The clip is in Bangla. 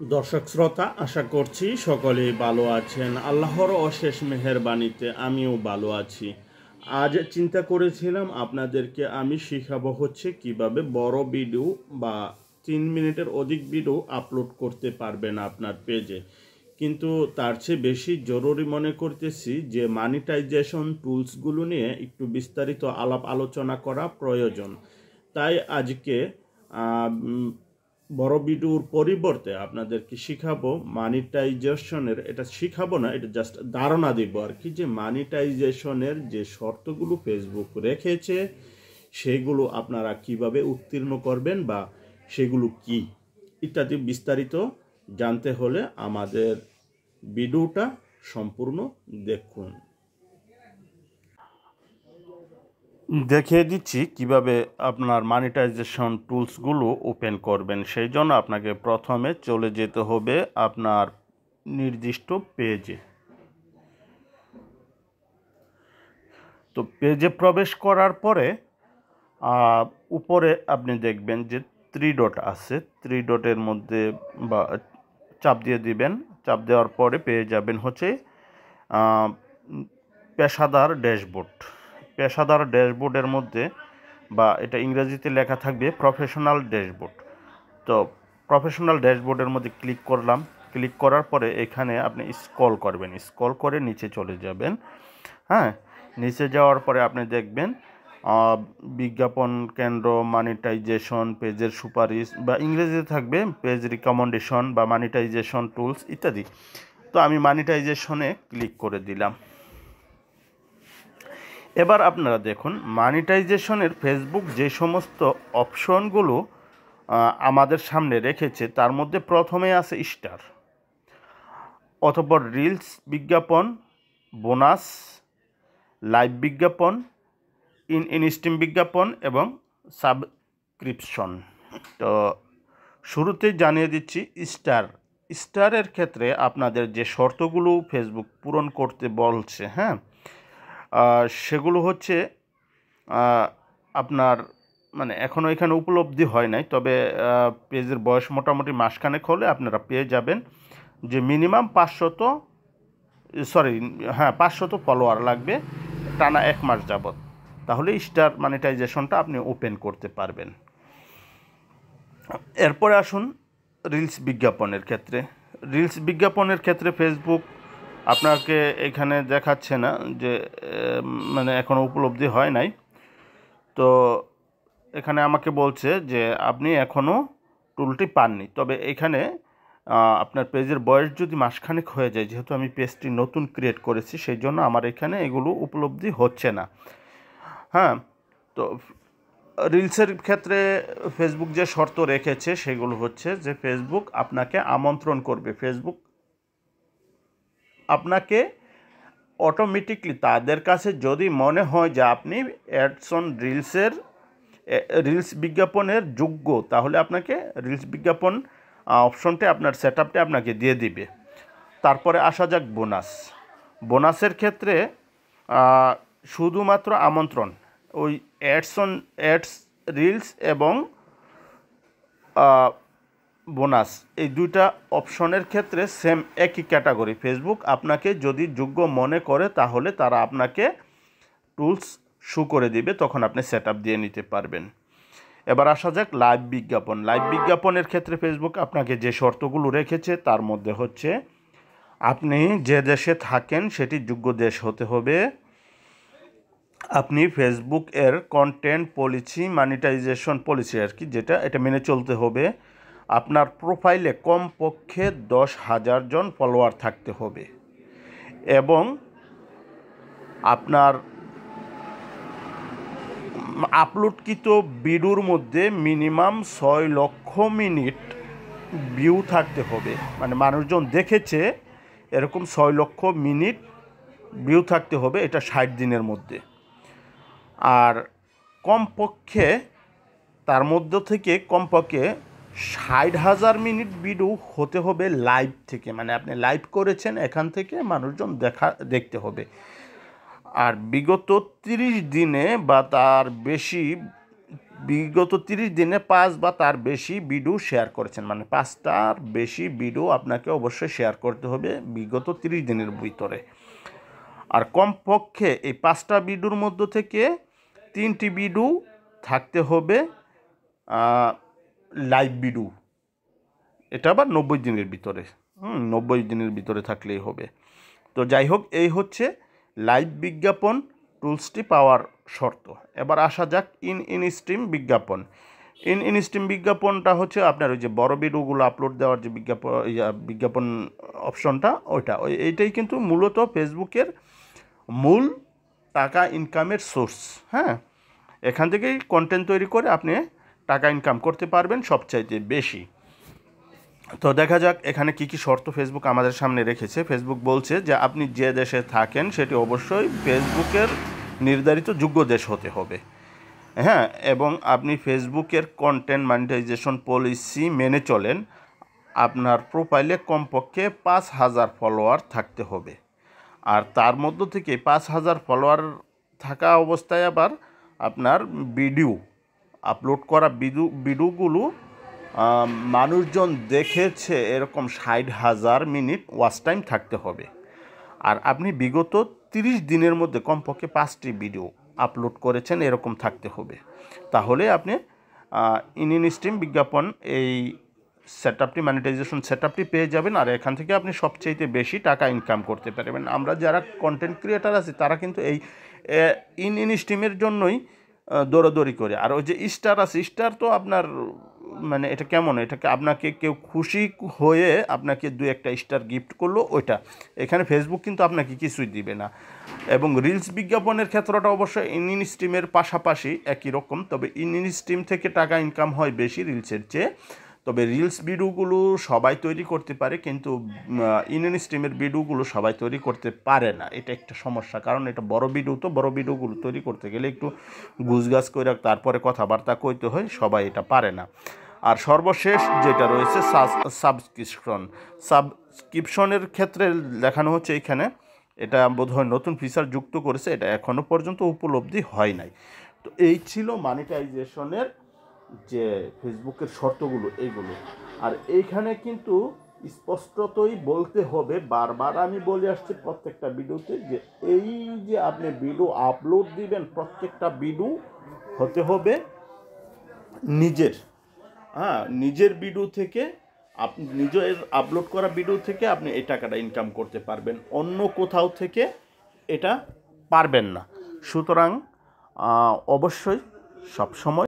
দর্শক শ্রোতা, আশা করছি সকলেই ভালো আছেন। আল্লাহর অশেষ মেহেরবানিতে আমিও ভালো আছি। আজ চিন্তা করেছিলাম আপনাদেরকে আমি শিখাবো কিভাবে বড় ভিডিও বা 3 মিনিটের অধিক ভিডিও আপলোড করতে পারবেন আপনার পেজে। কিন্তু তার চেয়ে বেশি জরুরি মনে করতেছি যে মানিটাইজেশন টুলসগুলো নিয়ে একটু বিস্তারিত আলাপ আলোচনা করা প্রয়োজন। তাই আজকে বড় ভিডিওর পরিবর্তে আপনাদেরকে শিখাবো মানিটাইজেশনের, এটা শিখাবো না, এটা জাস্ট ধারণা দিব আর কি, যে মানিটাইজেশনের যে শর্তগুলো ফেসবুক রেখেছে সেগুলো আপনারা কিভাবে উত্তীর্ণ করবেন বা সেগুলো কি ইত্যাদি বিস্তারিত জানতে হলে আমাদের ভিডিওটা সম্পূর্ণ দেখুন। দেখিয়ে দিচ্ছি কিভাবে আপনার মনিটাইজেশন টুলসগুলো ওপেন করবেন। সেই জন্য আপনাকে প্রথমে চলে যেতে হবে আপনার নির্দিষ্ট পেজে। তো পেজে প্রবেশ করার পরে উপরে আপনি দেখবেন যে 3 ডট আছে। 3 ডটের মধ্যে বা চাপ দিয়ে দিবেন। চাপ দেওয়ার পরে পেয়ে যাবেন পেশাদার ড্যাশবোর্ড। পেশাদার ড্যাশবোর্ডের মধ্যে বা এটা ইংরেজিতে লেখা থাকবে প্রফেশনাল ড্যাশবোর্ড। তো প্রফেশনাল ড্যাশবোর্ডের মধ্যে ক্লিক করলাম। ক্লিক করার পরে এখানে আপনি স্ক্রল করবেন, স্ক্রল করে নিচে চলে যাবেন। হ্যাঁ, নিচে যাওয়ার পরে আপনি দেখবেন বিজ্ঞাপন কেন্দ্র, মানিটাইজেশন, পেজের সুপারিশ বা ইংরেজিতে থাকবে পেজ রিকমেন্ডেশন বা মানিটাইজেশন টুলস ইত্যাদি। তো আমি মানিটাইজেশনে ক্লিক করে দিলাম। এবার আপনারা দেখুন মানিটাইজেশনের ফেসবুক যে সমস্ত অপশনগুলো আমাদের সামনে রেখেছে তার মধ্যে প্রথমে আছে স্টার, অতঃপর রিলস বিজ্ঞাপন, বোনাস, লাইভ বিজ্ঞাপন, ইনস্ট্রিম বিজ্ঞাপন এবং সাবস্ক্রিপশন। তো শুরুতেই জানিয়ে দিচ্ছি স্টারের ক্ষেত্রে আপনাদের যে শর্তগুলো ফেসবুক পূরণ করতে বলছে, হ্যাঁ, সেগুলো আপনার মানে এখনও এখানে উপলব্ধি হয় নাই, তবে পেজের বয়স মোটামুটি মাসখানেক হলে আপনারা পেয়ে যাবেন যে মিনিমাম 500 ফলোয়ার লাগবে টানা 1 মাস যাবত, তাহলে স্টার মনিটাইজেশনটা আপনি ওপেন করতে পারবেন। এরপরে আসুন রিলস বিজ্ঞাপনের ক্ষেত্রে। রিলস বিজ্ঞাপনের ক্ষেত্রে ফেসবুক আপনাকে এখানে দেখাচ্ছে না, যে মানে এখনও উপলব্ধি হয় নাই। তো এখানে আমাকে বলছে যে আপনি এখনও টুলটি পাননি, তবে এখানে আপনার পেজের বয়স যদি মাসখানেক হয়ে যায়, যেহেতু আমি পেজটি নতুন ক্রিয়েট করেছি সেই জন্য আমার এখানে এগুলো উপলব্ধি হচ্ছে না। হ্যাঁ, তো রিলসের ক্ষেত্রে ফেসবুক যে শর্ত রেখেছে সেগুলো যে ফেসবুক আপনাকে আমন্ত্রণ করবে। ফেসবুক আপনাকে অটোমেটিকলি তাদের কাছে যদি মনে হয় যে আপনি অ্যাডস অন রিলস বিজ্ঞাপনের যোগ্য, তাহলে আপনাকে রিলস বিজ্ঞাপন অপশনটা আপনার সেটআপটা আপনাকে দিয়ে দিবে। তারপরে আসা যাক বোনাসের ক্ষেত্রে শুধুমাত্র আমন্ত্রণ, ওই অ্যাডস রিলস এবং বোনাস, এই দুইটা অপশনের ক্ষেত্রে সেম একই ক্যাটাগরি। ফেসবুক আপনাকে যদি যোগ্য মনে করে তাহলে তারা আপনাকে টুলস শো করে দিবে, তখন আপনি সেটআপ দিয়ে নিতে পারবেন। এবার আসা যাক লাইভ বিজ্ঞাপনের ক্ষেত্রে ফেসবুক আপনাকে যে শর্তগুলো রেখেছে তার মধ্যে আপনি যে দেশে থাকেন সেটি যোগ্য দেশ হতে হবে। আপনি ফেসবুক এর কন্টেন্ট পলিসি, মনিটাইজেশন পলিসি আর কি, এটা মেনে চলতে হবে। আপনার প্রোফাইলে কমপক্ষে 10,000 জন ফলোয়ার থাকতে হবে এবং আপনার আপলোডকৃত ভিডিওর মধ্যে মিনিমাম 6 লক্ষ মিনিট ভিউ থাকতে হবে, মানে মানুষজন দেখেছে এরকম 6 লক্ষ মিনিট ভিউ থাকতে হবে, এটা 60 দিনের মধ্যে। আর কমপক্ষে তার মধ্যে থেকে কমপক্ষে 60,000 মিনিট ভিডিও হতে হবে লাইভ থেকে, মানে আপনি লাইভ করেছেন এখান থেকে মানুষজন দেখতে হবে। আর বিগত 30 দিনে বা তার বেশি বিগত 30 দিনে 5 বা তার বেশি ভিডিও শেয়ার করেছেন, মানে 5টার বেশি ভিডিও আপনাকে অবশ্যই শেয়ার করতে হবে বিগত 30 দিনের ভিতরে। আর কমপক্ষে এই 5টা ভিডিওর মধ্য থেকে 3টি ভিডিও থাকতে হবে লাইভ ভিডিও, এটা আবার 90 দিনের ভিতরে। 90 দিনের ভিতরে থাকলেই হবে। তো যাই হোক, এই হচ্ছে লাইভ বিজ্ঞাপন টুলসটি পাওয়ার শর্ত। এবার আসা যাক ইন স্ট্রিম বিজ্ঞাপন। ইন স্ট্রিম বিজ্ঞাপনটা হচ্ছে আপনার ওই যে বড় ভিডিওগুলো আপলোড দেওয়ার যে বিজ্ঞাপন অপশনটা, এইটাই কিন্তু মূলত ফেসবুকের মূল টাকা ইনকামের সোর্স। হ্যাঁ, এখান থেকেই কন্টেন্ট তৈরি করে আপনি টাকা ইনকাম করতে পারবেন সবচাইতে বেশি। তো দেখা যাক এখানে কি কি শর্ত ফেসবুক আমাদের সামনে রেখেছে। ফেসবুক বলছে যে আপনি যে দেশে থাকেন সেটি অবশ্যই ফেসবুকের নির্ধারিত যোগ্য দেশ হতে হবে। হ্যাঁ, এবং আপনি ফেসবুকের কন্টেন্ট মনিটাইজেশন পলিসি মেনে চলেন। আপনার প্রোফাইলে কমপক্ষে 5,000 ফলোয়ার থাকতে হবে। আর তার মধ্য থেকে 5,000 ফলোয়ার থাকা অবস্থায় আবার আপনার ভিডিও আপলোড করা ভিডিওগুলো মানুষজন দেখেছে এরকম 60,000 মিনিট ওয়াচ টাইম থাকতে হবে। আর আপনি বিগত 30 দিনের মধ্যে কমপক্ষে 5টি ভিডিও আপলোড করেছেন এরকম থাকতে হবে। তাহলে আপনি ইন স্ট্রিম বিজ্ঞাপন এই সেটআপটি, মনিটাইজেশন সেটআপটি পেয়ে যাবেন। আর এখান থেকে আপনি সবচেয়ে বেশি টাকা ইনকাম করতে পারবেন। আমরা যারা কন্টেন্ট ক্রিয়েটার আছি তারা কিন্তু এই ইন স্ট্রিমের জন্যই দৌড়াদৌড়ি করে। আর ওই যে স্টার আছে, স্টার তো আপনার মানে এটা কেমন, এটাকে আপনাকে কেউ খুশি হয়ে আপনাকে 2-1টা স্টার গিফট করলো, ওইটা। এখানে ফেসবুক কিন্তু আপনাকে কিছুই দিবে না। এবং রিলস বিজ্ঞাপনের ক্ষেত্রটা অবশ্যই ইন স্ট্রিমের পাশাপাশি একই রকম, তবে ইন স্ট্রিম থেকে টাকা ইনকাম হয় বেশি রিলসের চেয়ে। তবে রিলস ভিডিওগুলো সবাই তৈরি করতে পারে, কিন্তু ইন স্ট্রিমের ভিডিওগুলো সবাই তৈরি করতে পারে না। এটা একটা সমস্যা, কারণ এটা বড় ভিডিও, তো বড় ভিডিওগুলো তৈরি করতে গেলে একটু গুছগাছ করে তারপরে কথাবার্তা কইতে হয়, সবাই এটা পারে না। আর সর্বশেষ যেটা রয়েছে সাবস্ক্রিপশনের ক্ষেত্রে দেখানো হচ্ছে এখানে, এটা বোধহয় নতুন ফিচার যুক্ত করেছে, এটা এখনও পর্যন্ত উপলব্ধি হয় নাই। তো এই ছিল মনিটাইজেশনের যে ফেসবুকের শর্তগুলো এইগুলো। আর এইখানে কিন্তু স্পষ্টতই বলতে হবে, বারবার আমি বলে আসছি প্রত্যেকটা ভিডিওতে, যে এই যে আপনি ভিডিও আপলোড দিবেন, প্রত্যেকটা ভিডিও হতে হবে নিজের ভিডিও থেকে, আপনি নিজের আপলোড করা ভিডিও থেকে আপনি এই টাকাটা ইনকাম করতে পারবেন, অন্য কোথাও থেকে এটা পারবেন না। সুতরাং অবশ্যই সবসময়